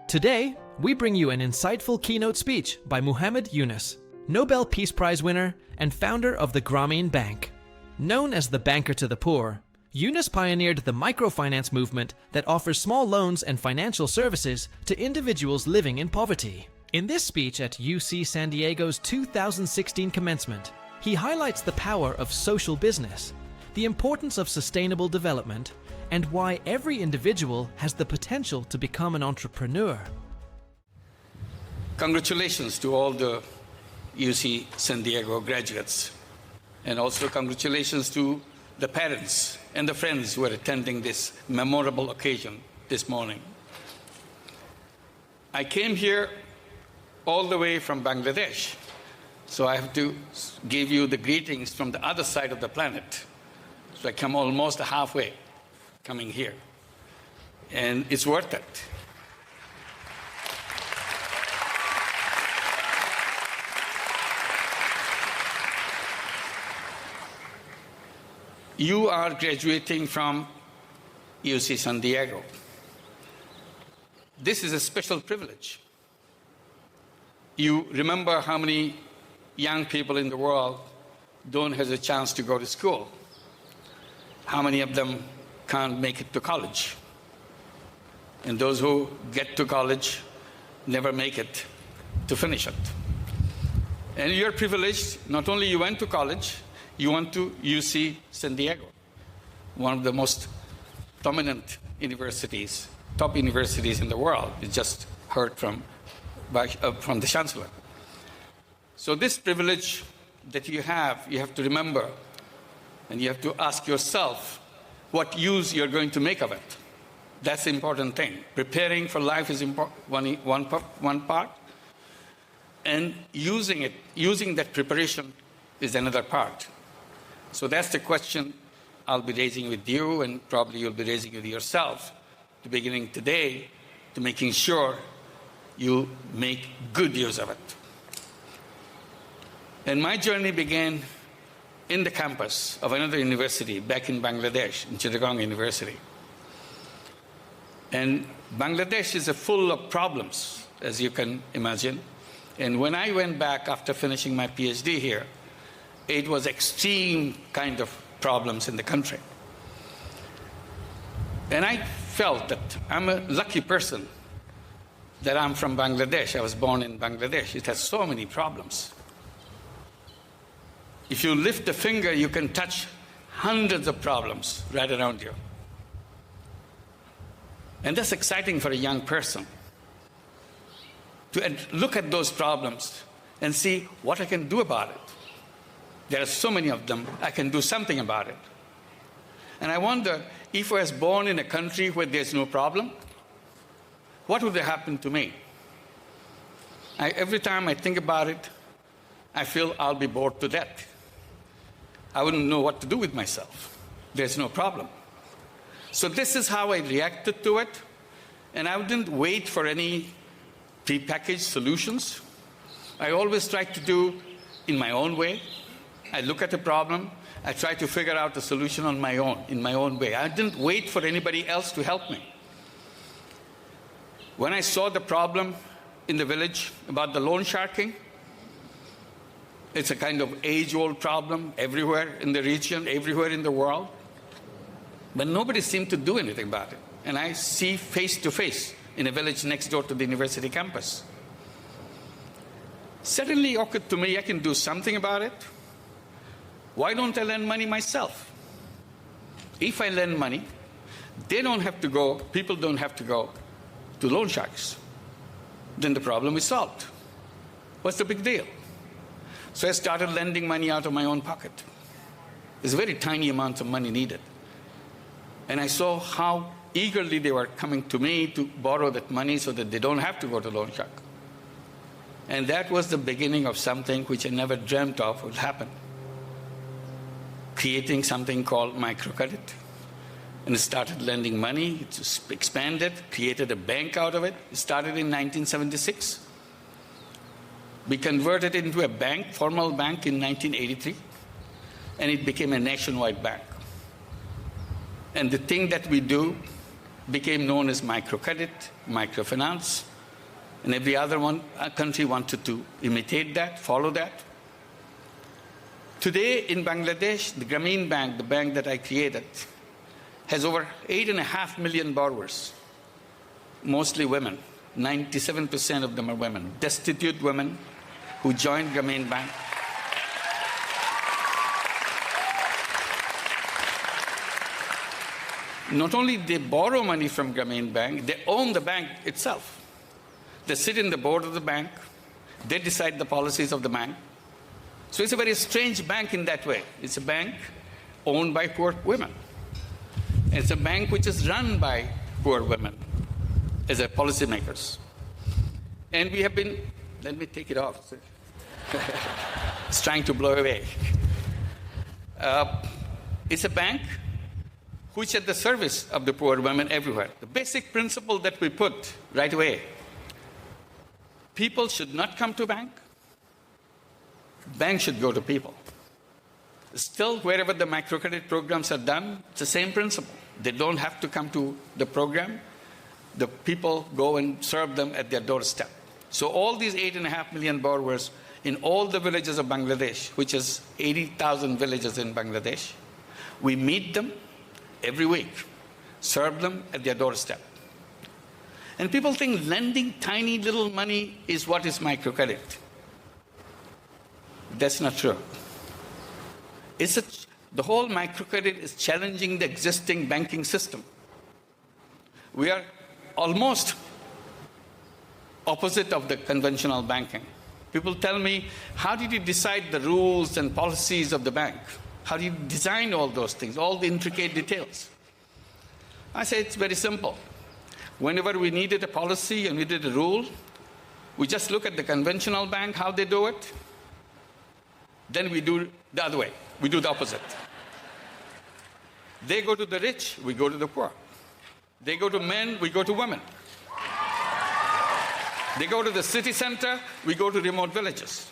Today, we bring you an insightful keynote speech by Muhammad Yunus, Nobel Peace Prize winner and founder of the Grameen Bank. Known as the banker to the poor, Yunus pioneered the microfinance movement that offers small loans and financial services to individuals living in poverty. In this speech at UC San Diego's 2016 commencement, he highlights the power of social business, the importance of sustainable development, and why every individual has the potential to become an entrepreneur. Congratulations to all the UC San Diego graduates, and also congratulations to the parents and the friends who are attending this memorable occasion this morning. I came here all the way from Bangladesh, so I have to give you the greetings from the other side of the planet. So I come almost halfway coming here, and it's worth it. You are graduating from UC San Diego. This is a special privilege. You remember how many young people in the world don't have a chance to go to school? How many of them can't make it to college? And those who get to college never make it to finish it. And you're privileged, not only you went to college, you went to UC San Diego, one of the most dominant universities, top universities in the world. You just heard from the Chancellor. So this privilege that you have to remember, and you have to ask yourself what use you're going to make of it. That's the important thing. Preparing for life is one part, and using that preparation is another part. So that's the question I'll be raising with you, and probably you'll be raising with yourself, to beginning today, to making sure you make good use of it. And my journey began in the campus of another university back in Bangladesh, in Chittagong University. And Bangladesh is full of problems, as you can imagine. And when I went back after finishing my PhD here, it was extreme kind of problems in the country. And I felt that I'm a lucky person that I'm from Bangladesh. I was born in Bangladesh. It has so many problems. If you lift a finger, you can touch hundreds of problems right around you. And that's exciting for a young person, to look at those problems and see what I can do about it. There are so many of them, I can do something about it. And I wonder, if I was born in a country where there's no problem, what would have happened to me? Every time I think about it, I feel I'll be bored to death. I wouldn't know what to do with myself. There's no problem. So this is how I reacted to it, and I didn't wait for any prepackaged solutions. I always try to do in my own way. I look at a problem, I try to figure out a solution on my own, in my own way. I didn't wait for anybody else to help me. When I saw the problem in the village about the loan sharking, it's a kind of age-old problem everywhere in the region, everywhere in the world. But nobody seemed to do anything about it. And I see face-to-face in a village next door to the university campus. Suddenly occurred to me, I can do something about it. Why don't I lend money myself? If I lend money, people don't have to go to loan sharks. Then the problem is solved. What's the big deal? So I started lending money out of my own pocket. There's a very tiny amount of money needed. And I saw how eagerly they were coming to me to borrow that money so that they don't have to go to loan shark. And that was the beginning of something which I never dreamt of would happen. Creating something called microcredit. And it started lending money, it expanded, created a bank out of it. It started in 1976. We converted it into a bank, formal bank, in 1983, and it became a nationwide bank. And the thing that we do became known as microcredit, microfinance, And every other country wanted to imitate that, follow that. Today in Bangladesh, the Grameen Bank, the bank that I created, has over 8.5 million borrowers, mostly women. 97% of them are women, destitute women who joined Grameen Bank. Not only they borrow money from Grameen Bank, they own the bank itself. They sit in the board of the bank. They decide the policies of the bank. So it's a very strange bank in that way. It's a bank owned by poor women. It's a bank which is run by poor women as policymakers. And we have been, let me take it off. It's trying to blow away. It's a bank which is at the service of the poor women everywhere. The basic principle that we put right away: people should not come to bank. Bank should go to people. Still, wherever the microcredit programs are done, it's the same principle. They don't have to come to the program. The people go and serve them at their doorstep. So all these 8.5 million borrowers in all the villages of Bangladesh, which is 80,000 villages in Bangladesh, we meet them every week, serve them at their doorstep. And people think lending tiny little money is what is microcredit. That's not true. The whole microcredit is challenging the existing banking system. We are almost opposite of the conventional banking. People tell me, how did you decide the rules and policies of the bank? How do you design all those things, all the intricate details? I say it's very simple. Whenever we needed a policy and we did a rule, we just look at the conventional bank, how they do it. Then we do the other way. We do the opposite. They go to the rich, we go to the poor. They go to men, we go to women. They go to the city center, we go to remote villages.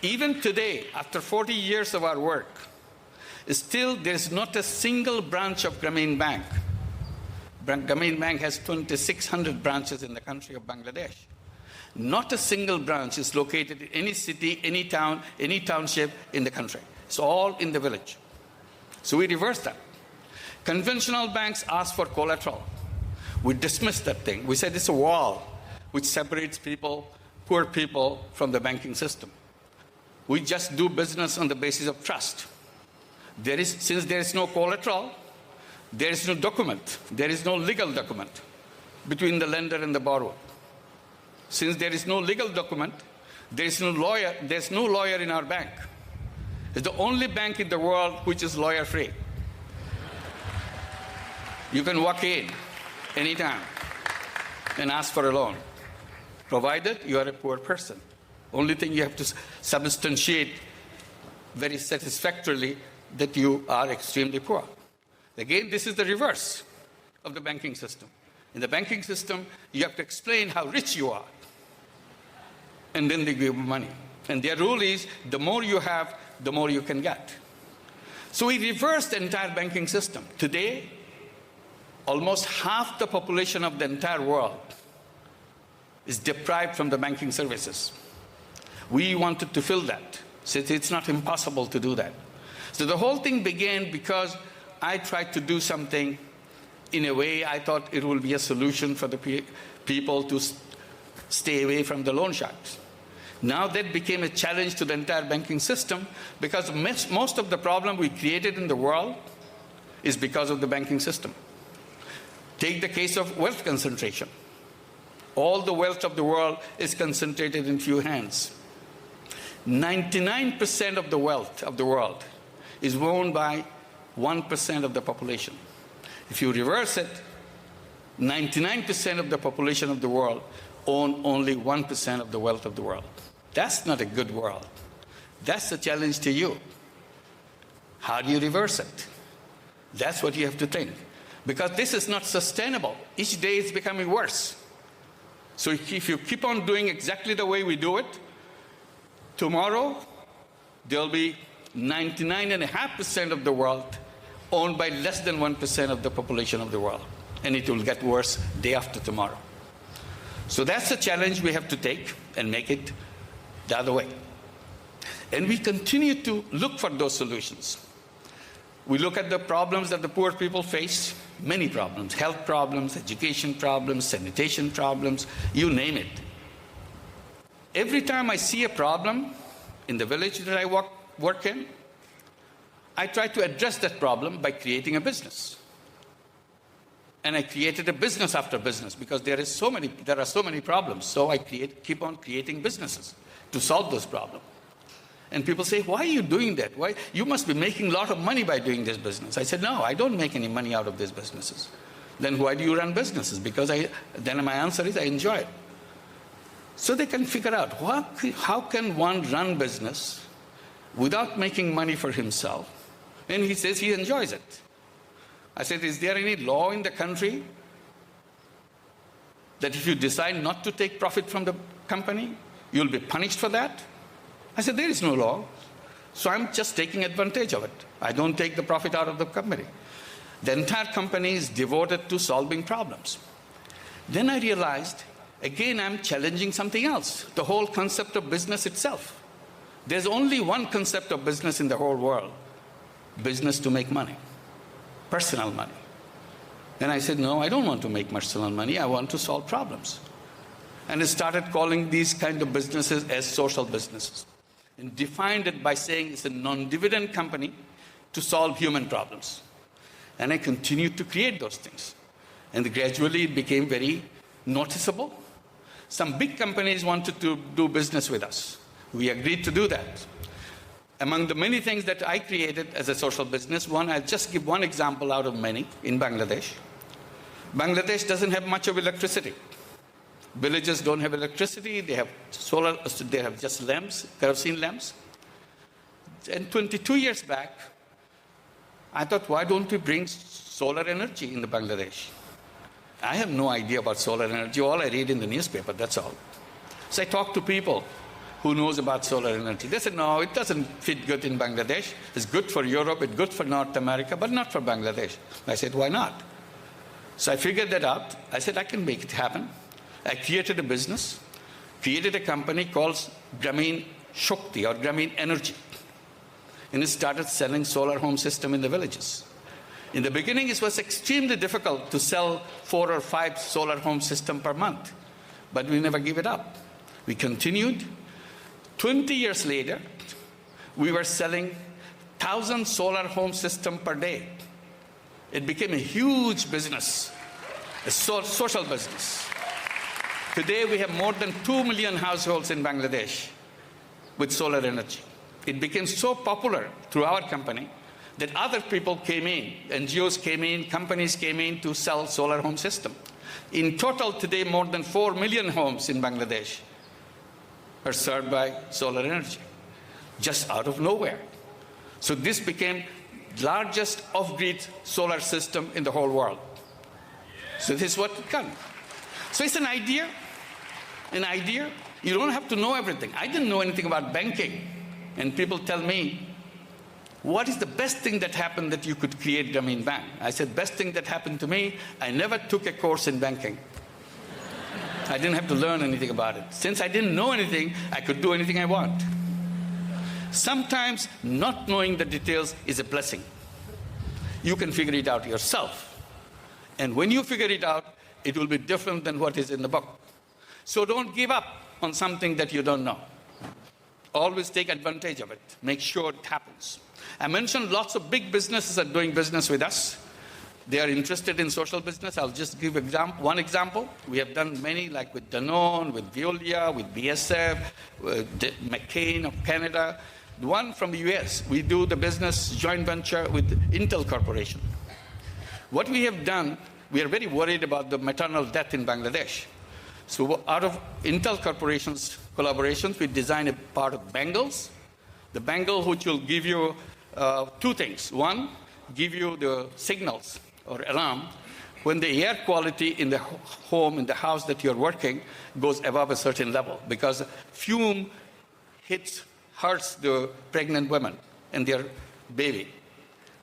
Even today, after 40 years of our work, still there's not a single branch of Grameen Bank. Grameen Bank has 2,600 branches in the country of Bangladesh. Not a single branch is located in any city, any town, any township in the country. It's all in the village. So we reverse that. Conventional banks ask for collateral. We dismiss that thing. We said it's a wall which separates people, poor people, from the banking system. We just do business on the basis of trust. Since there is no collateral, there is no document, there is no legal document between the lender and the borrower. Since there is no legal document, there's no lawyer in our bank. It's the only bank in the world which is lawyer-free. You can walk in anytime and ask for a loan, provided you are a poor person. Only thing you have to substantiate very satisfactorily that you are extremely poor. Again, this is the reverse of the banking system. In the banking system, you have to explain how rich you are, and then they give you money. And their rule is, the more you have, the more you can get. So we reversed the entire banking system. Today, almost half the population of the entire world is deprived from the banking services. We wanted to fill that. So it's not impossible to do that. So the whole thing began because I tried to do something in a way I thought it will be a solution for the people to stay away from the loan sharks. Now that became a challenge to the entire banking system, because most of the problem we created in the world is because of the banking system. Take the case of wealth concentration. All the wealth of the world is concentrated in few hands. 99% of the wealth of the world is owned by 1% of the population. If you reverse it, 99% of the population of the world own only 1% of the wealth of the world. That's not a good world. That's a challenge to you. How do you reverse it? That's what you have to think. Because this is not sustainable. Each day it's becoming worse. So if you keep on doing exactly the way we do it, tomorrow there'll be 99.5% of the world owned by less than 1% of the population of the world. And it will get worse day after tomorrow. So that's the challenge we have to take and make it the other way. And we continue to look for those solutions. We look at the problems that the poor people face, many problems, health problems, education problems, sanitation problems, you name it. Every time I see a problem in the village that I work in, I try to address that problem by creating a business. And I created a business after business because there are so many problems. So I keep on creating businesses to solve those problems. And people say, why are you doing that? Why? You must be making a lot of money by doing this business. I said, no, I don't make any money out of these businesses. Then why do you run businesses? Because then my answer is I enjoy it. So they can figure out how can one run business without making money for himself? And he says he enjoys it. I said, is there any law in the country that if you decide not to take profit from the company, you'll be punished for that? I said, there is no law. So I'm just taking advantage of it. I don't take the profit out of the company. The entire company is devoted to solving problems. Then I realized, again, I'm challenging something else, the whole concept of business itself. There's only one concept of business in the whole world, business to make money. Personal money. Then I said, no, I don't want to make personal money. I want to solve problems. And I started calling these kind of businesses as social businesses. And defined it by saying it's a non-dividend company to solve human problems. And I continued to create those things. And gradually it became very noticeable. Some big companies wanted to do business with us. We agreed to do that. Among the many things that I created as a social business, I'll just give one example out of many in Bangladesh. Bangladesh doesn't have much of electricity. Villages don't have electricity, they have solar, they have just lamps, kerosene lamps. And 22 years back, I thought, why don't we bring solar energy in the Bangladesh? I have no idea about solar energy, all I read in the newspaper, that's all. So I talked to people who knows about solar energy. They said, no, it doesn't fit good in Bangladesh. It's good for Europe, it's good for North America, but not for Bangladesh. I said, why not? So I figured that out. I said, I can make it happen. I created a business, created a company called Grameen Shakti or Grameen Energy. And it started selling solar home system in the villages. In the beginning, it was extremely difficult to sell 4 or 5 solar home system per month. But we never gave it up. We continued. 20 years later, we were selling 1,000 solar home system per day. It became a huge business, a social business. Today, we have more than 2 million households in Bangladesh with solar energy. It became so popular through our company that other people came in, NGOs came in, companies came in to sell solar home system. In total, today, more than 4 million homes in Bangladesh are served by solar energy, just out of nowhere. So this became the largest off-grid solar system in the whole world. So this is what it can. So it's an idea. You don't have to know everything. I didn't know anything about banking. And people tell me, what is the best thing that happened that you could create Grameen Bank? I said, best thing that happened to me, I never took a course in banking. I didn't have to learn anything about it. Since I didn't know anything, I could do anything I want. Sometimes not knowing the details is a blessing. You can figure it out yourself. And when you figure it out, it will be different than what is in the book. So don't give up on something that you don't know. Always take advantage of it. Make sure it happens. I mentioned lots of big businesses are doing business with us. They are interested in social business. I'll just give one example. We have done many, like with Danone, with Veolia, with BSF, with McCain of Canada. The one from the US, we do the business joint venture with Intel Corporation. What we have done, we are very worried about the maternal death in Bangladesh. So out of Intel Corporation's collaborations, we designed a part of bangles. The bangle which will give you 2 things. One, give you the signals or alarm when the air quality in the home, in the house that you're working, goes above a certain level, because fume hurts the pregnant women and their baby.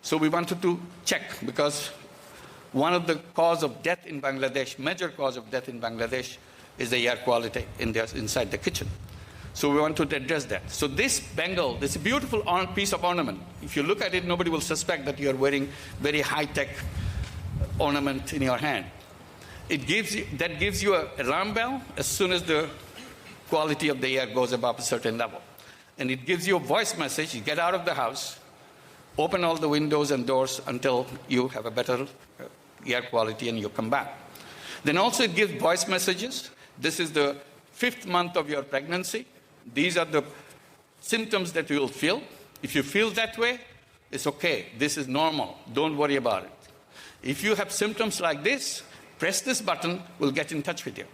So we wanted to check, because one of the cause of death in Bangladesh, major cause of death in Bangladesh, is the air quality inside the kitchen. So we want to address that. So this bangle, this beautiful piece of ornament, if you look at it, nobody will suspect that you are wearing very high-tech ornament in your hand. That gives you an alarm bell as soon as the quality of the air goes above a certain level. And it gives you a voice message. You get out of the house, open all the windows and doors until you have a better air quality and you come back. Then also it gives voice messages. This is the 5th month of your pregnancy. These are the symptoms that you will feel. If you feel that way, it's okay. This is normal. Don't worry about it. If you have symptoms like this, press this button, we'll get in touch with you.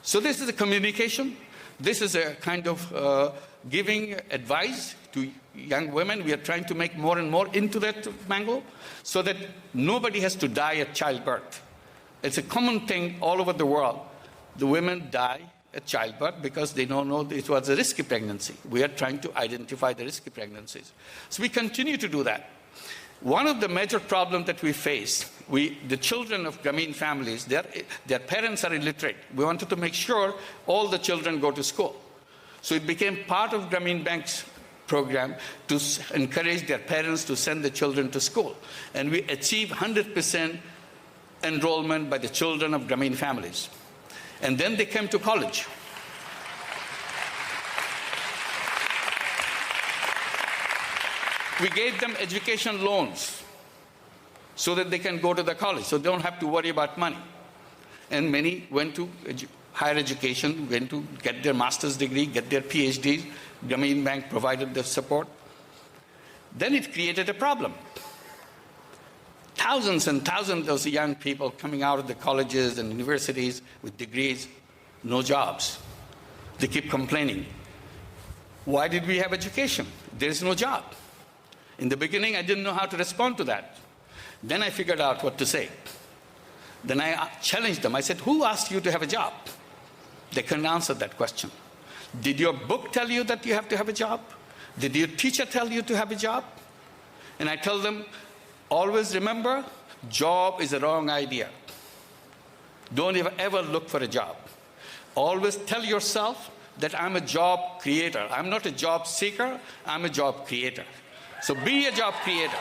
So this is a communication. This is a kind of giving advice to young women. We are trying to make more and more into that bangle so that nobody has to die at childbirth. It's a common thing all over the world. The women die at childbirth because they don't know it was a risky pregnancy. We are trying to identify the risky pregnancies. So we continue to do that. One of the major problems that we face, the children of Grameen families, their parents are illiterate. We wanted to make sure all the children go to school. So it became part of Grameen Bank's program to encourage their parents to send the children to school. And we achieved 100% enrollment by the children of Grameen families. And then they came to college. We gave them education loans so that they can go to the college, so they don't have to worry about money. And many went to higher education, went to get their master's degree, get their PhDs. Grameen Bank provided the support. Then it created a problem. Thousands and thousands of those young people coming out of the colleges and universities with degrees, no jobs. They keep complaining. Why did we have education? There is no job. In the beginning, I didn't know how to respond to that. Then I figured out what to say. Then I challenged them. I said, who asked you to have a job? They couldn't answer that question. Did your book tell you that you have to have a job? Did your teacher tell you to have a job? And I tell them, always remember, job is a wrong idea. Don't ever look for a job. Always tell yourself that I'm a job creator. I'm not a job seeker, I'm a job creator. So be a job creator.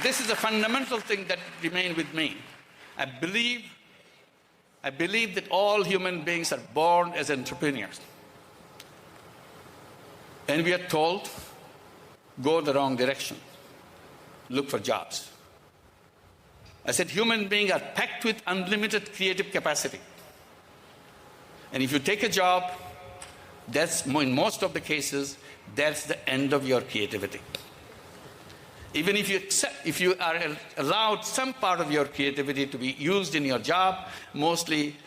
This is a fundamental thing that remained with me. I believe that all human beings are born as entrepreneurs. And we are told, go the wrong direction. Look for jobs. I said, human beings are packed with unlimited creative capacity. And if you take a job, that's, in most of the cases, that's the end of your creativity. Even if you are allowed some part of your creativity to be used in your job, mostly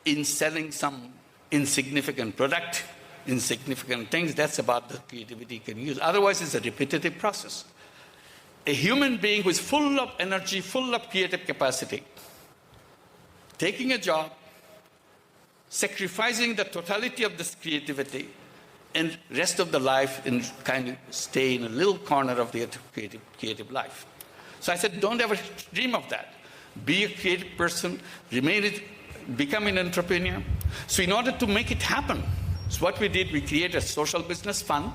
in selling some insignificant product, insignificant things, that's about the creativity you can use. Otherwise, it's a repetitive process. A human being who is full of energy, full of creative capacity, taking a job, sacrificing the totality of this creativity, and rest of the life in kind of stay in a little corner of the creative life. So I said, don't ever dream of that. Be a creative person, become an entrepreneur. So in order to make it happen, so what we did, we created a social business fund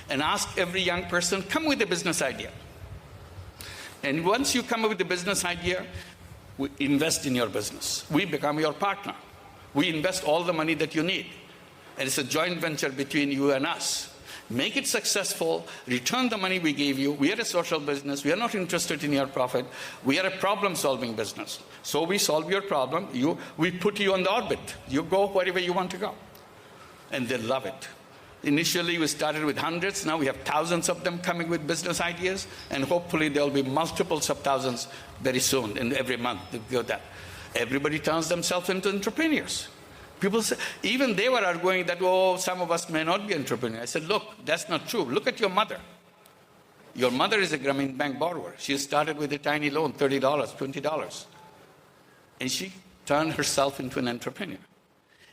and asked every young person, come with a business idea. And once you come up with a business idea, we invest in your business. We become your partner. We invest all the money that you need. And it's a joint venture between you and us. Make it successful, return the money we gave you. We are a social business. We are not interested in your profit. We are a problem-solving business. So we solve your problem. We put you on the orbit. You go wherever you want to go. And they love it. Initially, we started with hundreds. Now we have thousands of them coming with business ideas. And hopefully, there will be multiples of thousands very soon, and every month. Everybody turns themselves into entrepreneurs. People say, even they were arguing that, oh, some of us may not be entrepreneurs. I said, look, that's not true. Look at your mother. Your mother is a Grameen Bank borrower. She started with a tiny loan, $30, $20. And she turned herself into an entrepreneur.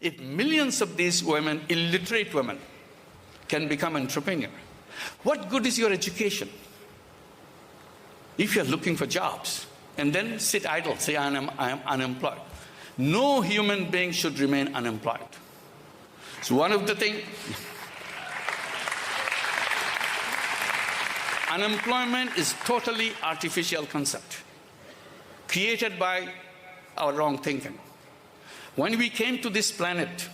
If millions of these women, illiterate women, can become entrepreneurs, what good is your education if you're looking for jobs? and then sit idle, say I am unemployed. No human being should remain unemployed. So one of the things, unemployment is totally artificial concept, created by our wrong thinking. When we came to this planet,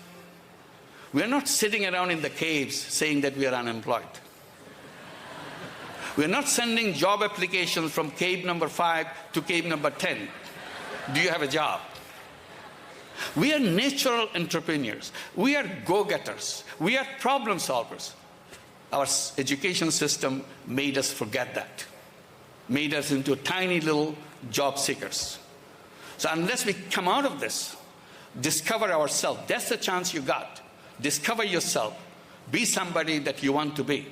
we are not sitting around in the caves saying that we are unemployed. We are not sending job applications from cave number 5 to cave number 10. Do you have a job? We are natural entrepreneurs. We are go-getters. We are problem solvers. Our education system made us forget that, made us into tiny little job seekers. So unless we come out of this, discover ourselves, that's the chance you got. Discover yourself. Be somebody that you want to be.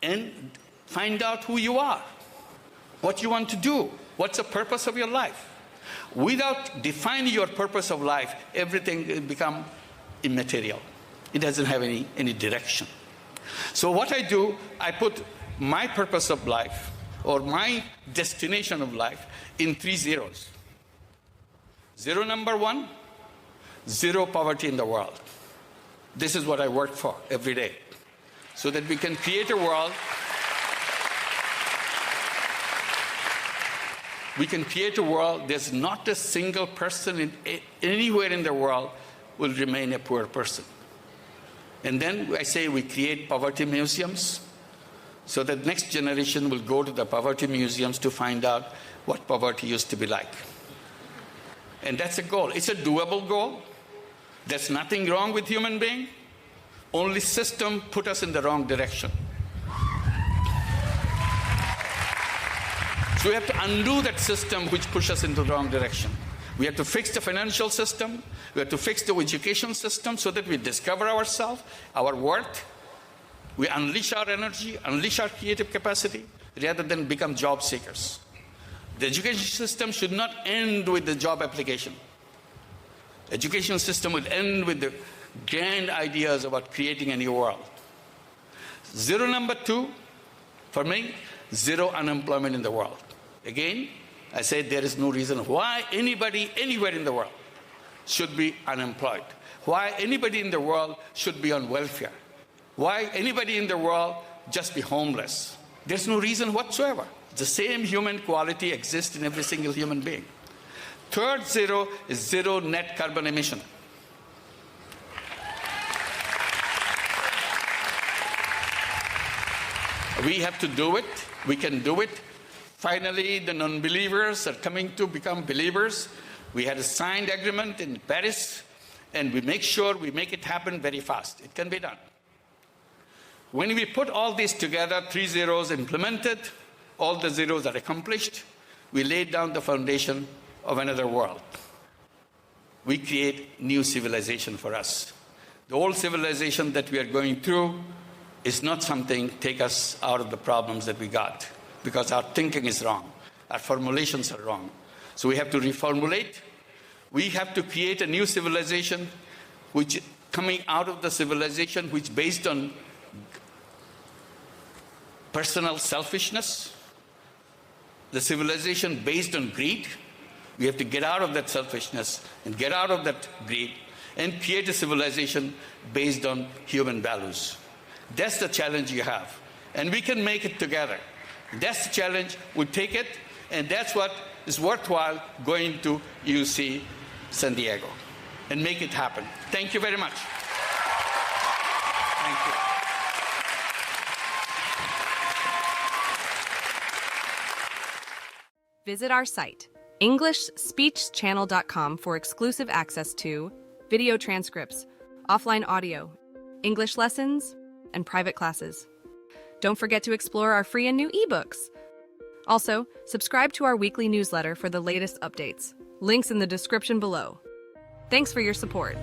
And find out who you are, what you want to do, what's the purpose of your life. Without defining your purpose of life, everything will become immaterial. It doesn't have any direction. So what I do, I put my purpose of life or my destination of life in 3 zeros. Zero number 1, zero poverty in the world. This is what I work for every day, so that we can create a world. We can create a world, there's not a single person anywhere in the world will remain a poor person. And then I say we create poverty museums, so that next generation will go to the poverty museums to find out what poverty used to be like. And that's a goal. It's a doable goal. There's nothing wrong with human being. Only system put us in the wrong direction. So we have to undo that system which pushes us into the wrong direction. We have to fix the financial system. We have to fix the education system so that we discover ourselves, our worth. We unleash our energy, unleash our creative capacity, rather than become job seekers. The education system should not end with the job application. Education system would end with the grand ideas about creating a new world. Zero number 2, for me, zero unemployment in the world. Again, I say there is no reason why anybody anywhere in the world should be unemployed. Why anybody in the world should be on welfare. Why anybody in the world just be homeless. There's no reason whatsoever. The same human quality exists in every single human being. Third zero is zero net carbon emission. We have to do it. We can do it. Finally, the non-believers are coming to become believers. We had a signed agreement in Paris, and we make sure we make it happen very fast. It can be done. When we put all this together, 3 zeros implemented, all the zeros are accomplished, we laid down the foundation of another world. We create new civilization for us. The old civilization that we are going through is not something take us out of the problems that we got, because our thinking is wrong. Our formulations are wrong. So we have to reformulate. We have to create a new civilization which coming out of the civilization which based on personal selfishness, the civilization based on greed. We have to get out of that selfishness and get out of that greed and create a civilization based on human values. That's the challenge you have. And we can make it together. That's the challenge. We take it, and that's what is worthwhile going to UC San Diego and make it happen. Thank you very much. Thank you. Visit our site, EnglishSpeechChannel.com, for exclusive access to video transcripts, offline audio, English lessons, and private classes. Don't forget to explore our free and new eBooks. Also, subscribe to our weekly newsletter for the latest updates. Links in the description below. Thanks for your support.